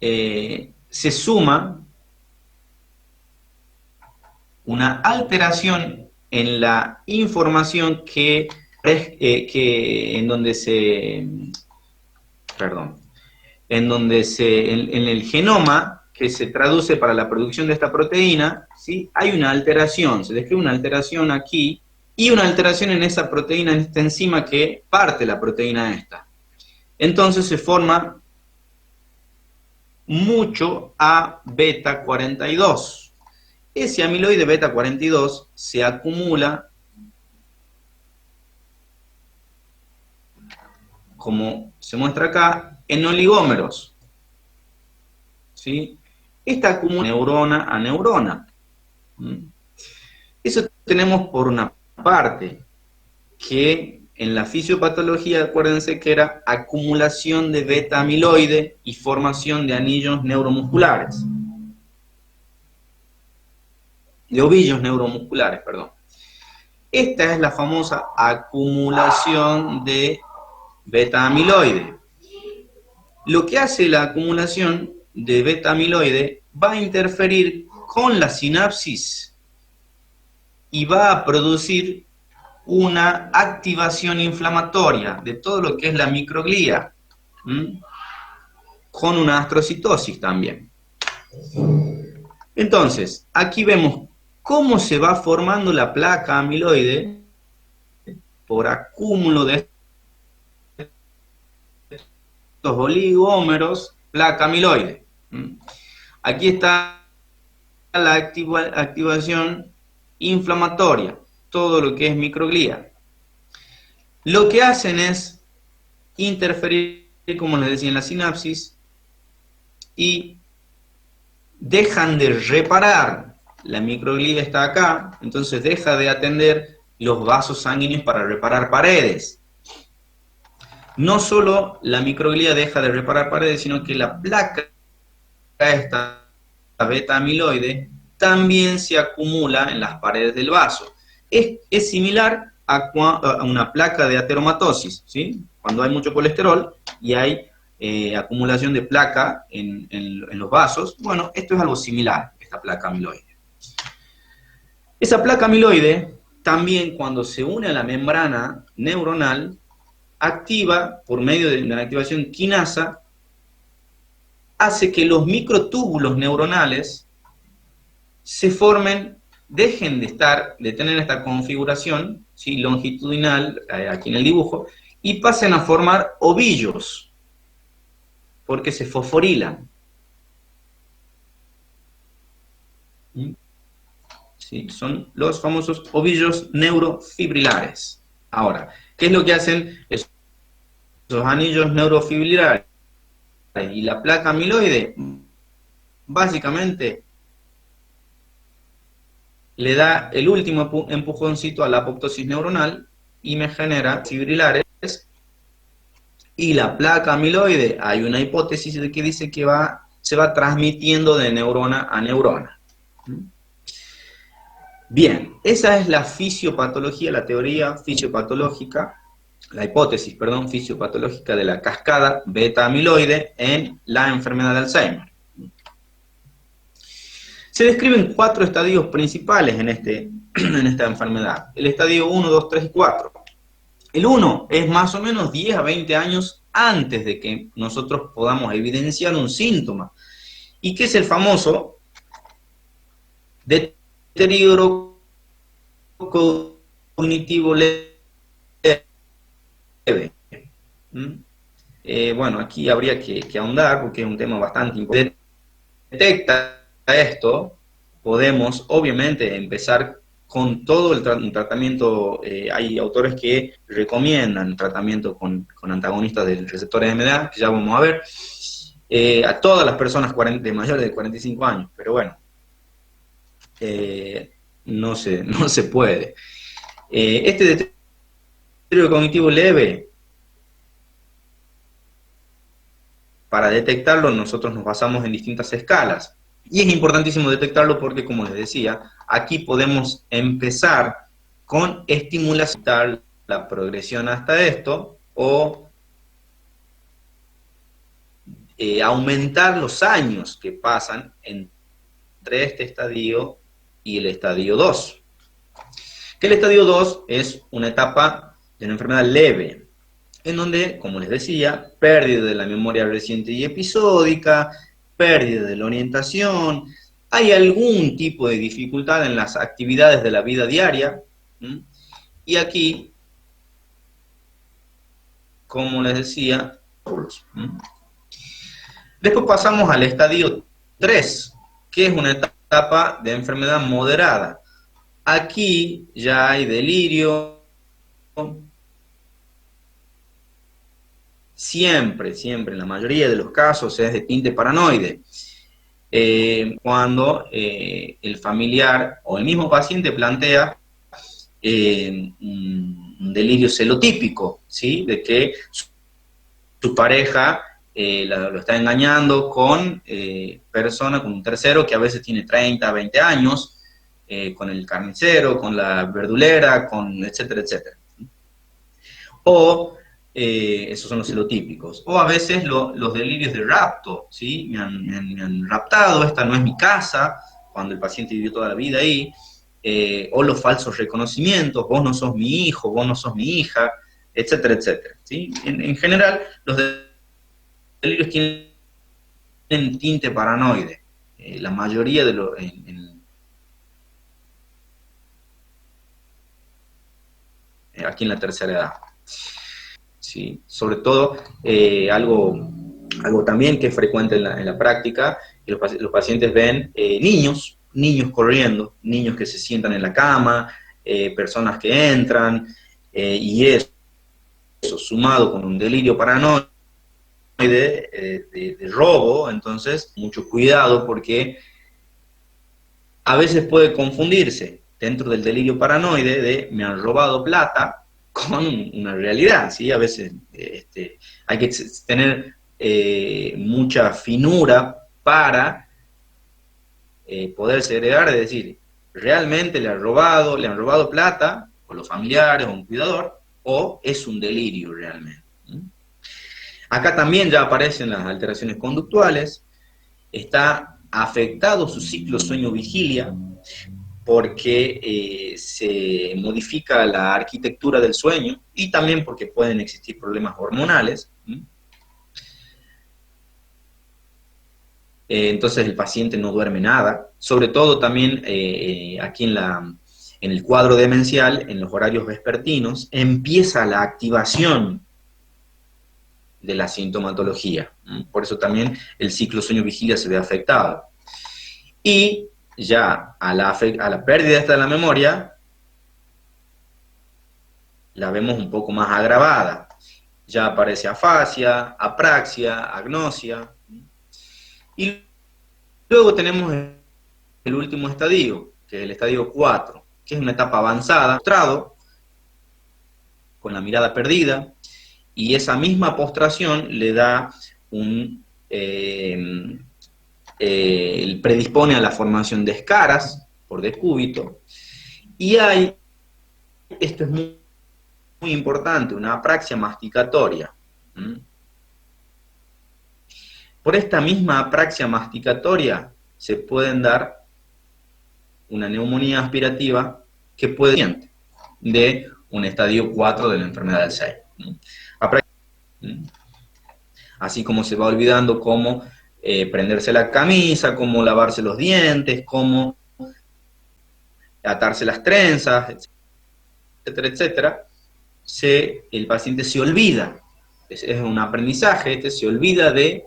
se suma una alteración en la información en el genoma que se traduce para la producción de esta proteína, ¿sí? Hay una alteración, se describe una alteración aquí y una alteración en esa proteína, en esta enzima que parte la proteína esta. Entonces se forma mucho A beta 42. Ese amiloide beta 42 se acumula, como se muestra acá, en oligómeros. ¿Sí? Esta acumula neurona a neurona. Eso tenemos por una parte, que en la fisiopatología, acuérdense que era acumulación de beta amiloide y formación de anillos neuromusculares. De ovillos neuromusculares, perdón. Esta es la famosa acumulación de beta amiloide. Lo que hace la acumulación de beta amiloide va a interferir con la sinapsis y va a producir una activación inflamatoria de todo lo que es la microglía, con una astrocitosis también. Entonces, aquí vemos cómo se va formando la placa amiloide por acúmulo de estos oligómeros, placa amiloide. Aquí está la activación inflamatoria, todo lo que es microglía. Lo que hacen es interferir como les decía, en la sinapsis, y dejan de reparar. La microglía está acá, entonces deja de atender los vasos sanguíneos para reparar paredes. No solo la microglía deja de reparar paredes, sino que la placa esta beta amiloide también se acumula en las paredes del vaso. Es similar a una placa de ateromatosis, ¿sí? Cuando hay mucho colesterol y hay acumulación de placa en los vasos. Bueno, esto es algo similar, esta placa amiloide. Esa placa amiloide también, cuando se une a la membrana neuronal, activa, por medio de una activación quinasa, hace que los microtúbulos neuronales se formen, dejen de tener esta configuración, ¿sí?, longitudinal, aquí en el dibujo, y pasen a formar ovillos, porque se fosforilan. ¿Sí? Son los famosos ovillos neurofibrilares. Ahora, ¿qué es lo que hacen esos anillos neurofibrilares y la placa amiloide? Básicamente le da el último empujoncito a la apoptosis neuronal y me genera fibrilares. Y la placa amiloide, hay una hipótesis de que dice que se va transmitiendo de neurona a neurona. Bien, esa es la fisiopatología, la teoría fisiopatológica, la hipótesis, perdón, fisiopatológica de la cascada beta-amiloide en la enfermedad de Alzheimer. Se describen 4 estadios principales en esta enfermedad. El estadio 1, 2, 3 y 4. El 1 es más o menos 10 a 20 años antes de que nosotros podamos evidenciar un síntoma. ¿Y qué es el famoso deterioro cognitivo leve? Bueno, aquí habría que ahondar porque es un tema bastante importante. Detecta esto, podemos obviamente empezar con todo el tratamiento. Hay autores que recomiendan tratamiento con antagonistas del receptor NMDA, que ya vamos a ver, a todas las personas de mayores de 45 años, pero bueno, no se puede. Este deterioro cognitivo leve, para detectarlo nosotros nos basamos en distintas escalas. Y es importantísimo detectarlo porque, como les decía, aquí podemos empezar con estimulación, la progresión hasta esto, o aumentar los años que pasan entre este estadio y el estadio 2. Que el estadio 2 es una etapa de una enfermedad leve, en donde, como les decía, pérdida de la memoria reciente y episódica, pérdida de la orientación, hay algún tipo de dificultad en las actividades de la vida diaria, y aquí, como les decía, después pasamos al estadio 3, que es una etapa de enfermedad moderada. Aquí ya hay delirio, siempre, en la mayoría de los casos es de tinte paranoide. Cuando el familiar o el mismo paciente plantea un delirio celotípico, ¿sí?, de que su pareja lo está engañando con persona, con un tercero que a veces tiene 30, 20 años, con el carnicero, con la verdulera, etcétera, etcétera. O esos son los celotípicos. O a veces los delirios de rapto, ¿sí? Me han raptado, esta no es mi casa, cuando el paciente vivió toda la vida ahí. O los falsos reconocimientos, vos no sos mi hijo, vos no sos mi hija, etcétera, etcétera, ¿sí? En general, los delirios tienen tinte paranoide. La mayoría de los... aquí en la tercera edad. ¿Sí? Sobre todo, algo también que es frecuente en la práctica, que los pacientes ven niños corriendo, niños que se sientan en la cama, personas que entran, y eso sumado con un delirio paranoico de robo, entonces mucho cuidado porque a veces puede confundirse dentro del delirio paranoide de me han robado plata con una realidad, ¿sí? A veces hay que tener mucha finura para poder segregar, es decir, realmente le han robado plata, o los familiares, o un cuidador, o es un delirio realmente. Acá también ya aparecen las alteraciones conductuales, está afectado su ciclo sueño-vigilia, porque se modifica la arquitectura del sueño, y también porque pueden existir problemas hormonales. Entonces el paciente no duerme nada, sobre todo también aquí en el cuadro demencial, en los horarios vespertinos, empieza la activación de la sintomatología. Por eso también el ciclo sueño-vigilia se ve afectado. Y ya a la pérdida esta de la memoria, la vemos un poco más agravada. Ya aparece afasia, apraxia, agnosia. Y luego tenemos el último estadio, que es el estadio 4, que es una etapa avanzada, postrado, con la mirada perdida, y esa misma postración le da predispone a la formación de escaras por decúbito, y hay, esto es muy importante, una apraxia masticatoria. Por esta misma apraxia masticatoria se pueden dar una neumonía aspirativa que puede ser de un estadio 4 de la enfermedad del Alzheimer. Así como se va olvidando cómo prenderse la camisa, cómo lavarse los dientes, cómo atarse las trenzas, etcétera, etcétera, el paciente se olvida. Es un aprendizaje, se olvida de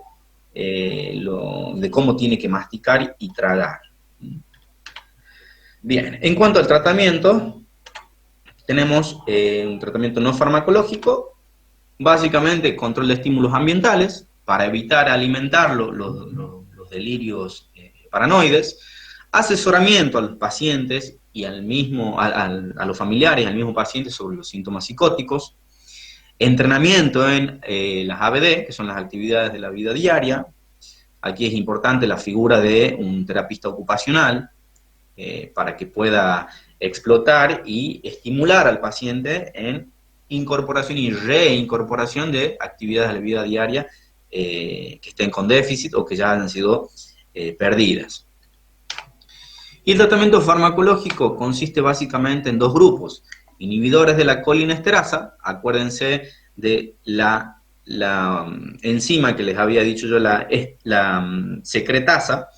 cómo tiene que masticar y tragar. Bien, en cuanto al tratamiento, tenemos un tratamiento no farmacológico, básicamente control de estímulos ambientales, para evitar alimentar los delirios paranoides, asesoramiento a los pacientes y a los familiares, al mismo paciente sobre los síntomas psicóticos, entrenamiento en las ABD, que son las actividades de la vida diaria. Aquí es importante la figura de un terapista ocupacional, para que pueda explotar y estimular al paciente en incorporación y reincorporación de actividades de la vida diaria que estén con déficit o que ya han sido perdidas. Y el tratamiento farmacológico consiste básicamente en dos grupos: inhibidores de la colinesterasa, acuérdense de la enzima que les había dicho yo, la secretasa,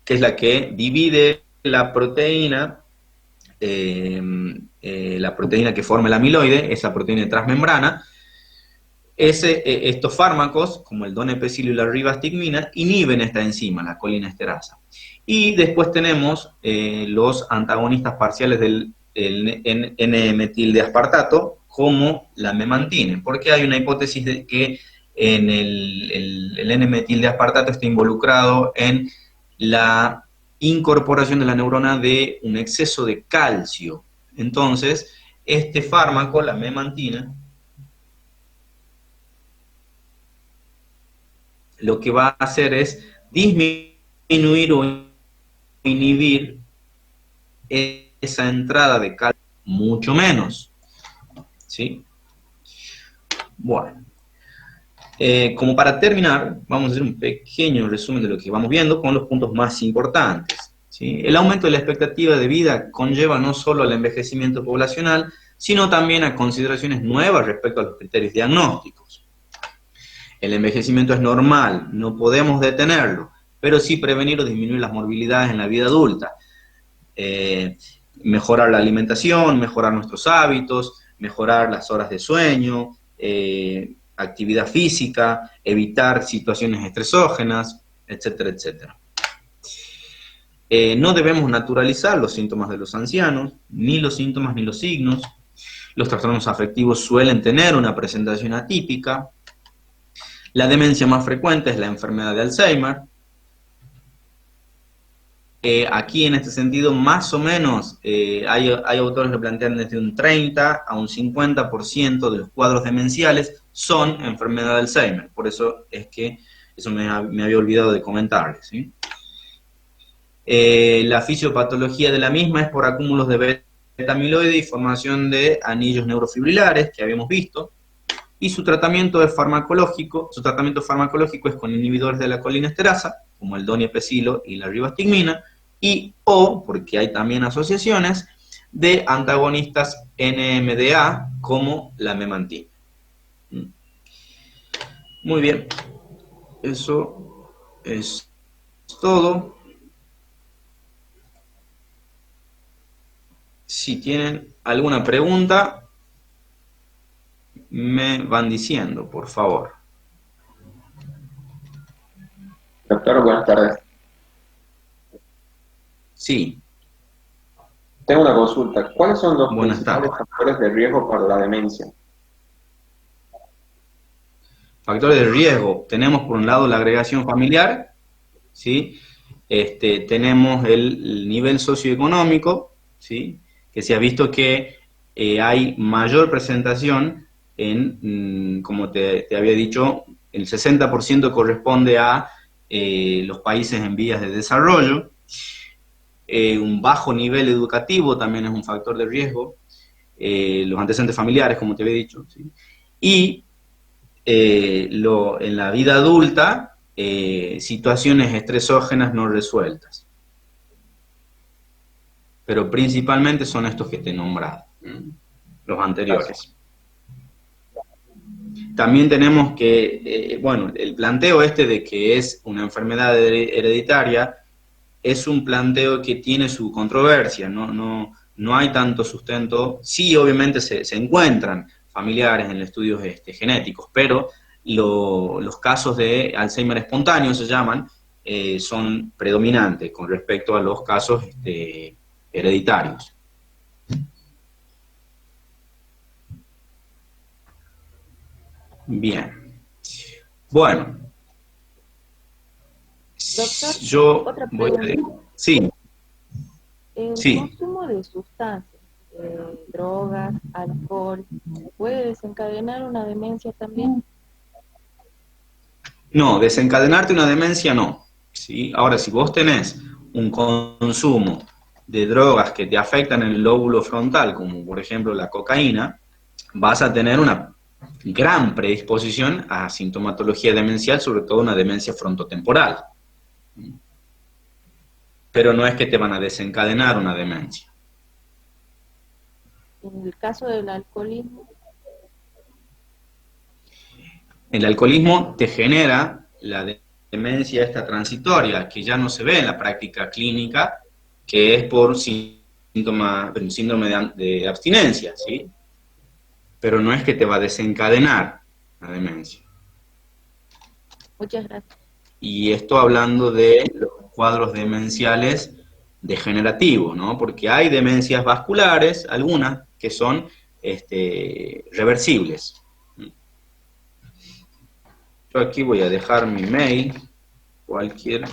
que es la que divide la proteína que forma el amiloide, esa proteína transmembrana. Estos fármacos, como el donepezil y la ribastigmina, inhiben esta enzima, la colinesterasa. Y después tenemos los antagonistas parciales del N-metil de aspartato, como la memantina, porque hay una hipótesis de que el N-metil de aspartato está involucrado en la incorporación de la neurona de un exceso de calcio. Entonces, este fármaco, la memantina, lo que va a hacer es disminuir o inhibir esa entrada de calcio mucho menos. ¿Sí? Bueno. Como para terminar, vamos a hacer un pequeño resumen de lo que vamos viendo con los puntos más importantes. ¿Sí? El aumento de la expectativa de vida conlleva no solo al envejecimiento poblacional, sino también a consideraciones nuevas respecto a los criterios diagnósticos. El envejecimiento es normal, no podemos detenerlo, pero sí prevenir o disminuir las morbilidades en la vida adulta. Mejorar la alimentación, mejorar nuestros hábitos, mejorar las horas de sueño, actividad física, evitar situaciones estresógenas, etcétera, etcétera. No debemos naturalizar los síntomas de los ancianos, ni los síntomas ni los signos. Los trastornos afectivos suelen tener una presentación atípica. La demencia más frecuente es la enfermedad de Alzheimer. Aquí en este sentido, más o menos, hay autores que plantean desde un 30 a un 50% de los cuadros demenciales son enfermedad de Alzheimer. Por eso es que eso me había olvidado de comentarles, ¿sí? La fisiopatología de la misma es por acúmulos de beta-amiloide y formación de anillos neurofibrilares, que habíamos visto, y su tratamiento es farmacológico. Su tratamiento farmacológico es con inhibidores de la colinesterasa, como el donepezilo y la ribastigmina, y o, porque hay también asociaciones, de antagonistas NMDA, como la memantina. Muy bien, eso es todo. Si tienen alguna pregunta, me van diciendo, por favor.
Doctor, buenas tardes.
Sí.
Tengo una consulta. ¿Cuáles son los
Buenas
principales
tardes.
factores de riesgo para la demencia?
Factores de riesgo. Tenemos por un lado la agregación familiar, ¿sí? Tenemos el nivel socioeconómico, ¿sí? Que se ha visto que hay mayor presentación en, como te había dicho, el 60% corresponde a los países en vías de desarrollo. Un bajo nivel educativo también es un factor de riesgo. Los antecedentes familiares, como te había dicho, ¿sí? Y en la vida adulta, situaciones estresógenas no resueltas. Pero principalmente son estos que te he nombrado, los anteriores.
Gracias.
También tenemos que, bueno, el planteo de que es una enfermedad hereditaria es un planteo que tiene su controversia, no hay tanto sustento. Sí, obviamente se encuentran familiares en estudios genéticos, pero los casos de Alzheimer espontáneo se llaman, son predominantes con respecto a los casos hereditarios. Bien. Bueno.
Doctor,
Yo
otra
voy
pregunta.
a... Sí,
El
sí.
consumo de sustancias, drogas, alcohol, ¿puede desencadenar una demencia también?
No, desencadenarte una demencia no, ¿sí? Ahora, si vos tenés un consumo de drogas que te afectan en el lóbulo frontal, como por ejemplo la cocaína, vas a tener una gran predisposición a sintomatología demencial, sobre todo una demencia frontotemporal. Pero no es que te van a desencadenar una demencia.
En el caso del alcoholismo,
El alcoholismo te genera la demencia esta transitoria, que ya no se ve en la práctica clínica, que es por síndrome de abstinencia, ¿sí? Pero no es que te va a desencadenar la demencia.
muchas gracias.
Y esto hablando de los cuadros demenciales degenerativos, ¿no? Porque hay demencias vasculares, algunas, que son reversibles. Yo aquí voy a dejar mi mail, cualquier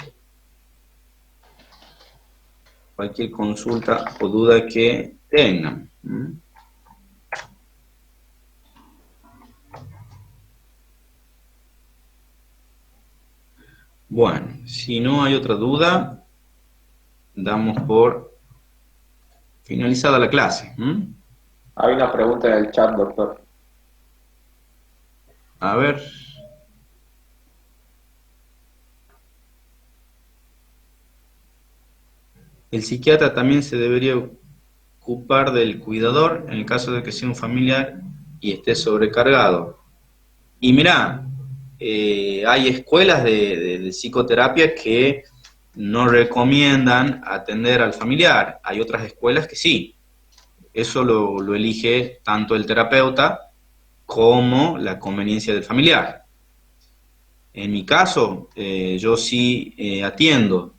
consulta o duda que tengan. Bueno, si no hay otra duda, damos por finalizada la clase.
Hay una pregunta en el chat, doctor.
A ver. El psiquiatra también se debería ocupar del cuidador en el caso de que sea un familiar y esté sobrecargado. Y mirá, hay escuelas de psicoterapia que no recomiendan atender al familiar. Hay otras escuelas que sí. Eso lo elige tanto el terapeuta como la conveniencia del familiar. En mi caso, yo sí atiendo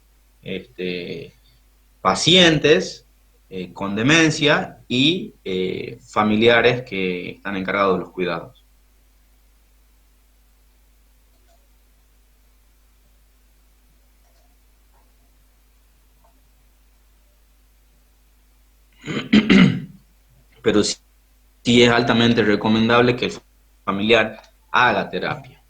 pacientes con demencia y familiares que están encargados de los cuidados. pero sí es altamente recomendable que el familiar haga terapia,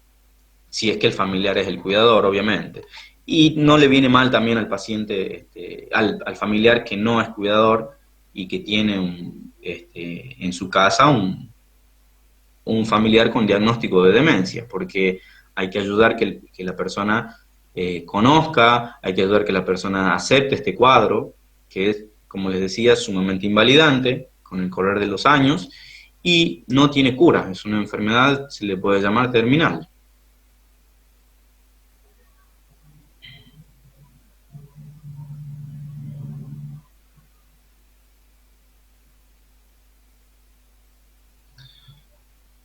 si es que el familiar es el cuidador, obviamente. Y no le viene mal también al paciente, al familiar que no es cuidador y que tiene en su casa un familiar con diagnóstico de demencia, porque hay que ayudar que la persona conozca, hay que ayudar que la persona acepte este cuadro, que es, como les decía, sumamente invalidante con el correr de los años y no tiene cura, es una enfermedad, se le puede llamar terminal.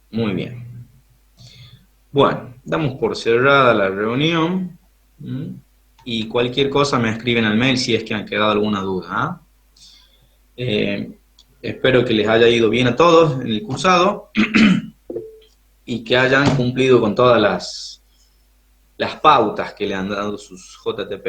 Muy bien. Bueno, damos por cerrada la reunión. Y cualquier cosa me escriben al mail si es que han quedado alguna duda. ¿Ah? Espero que les haya ido bien a todos en el cursado y que hayan cumplido con todas las pautas que le han dado sus JTP.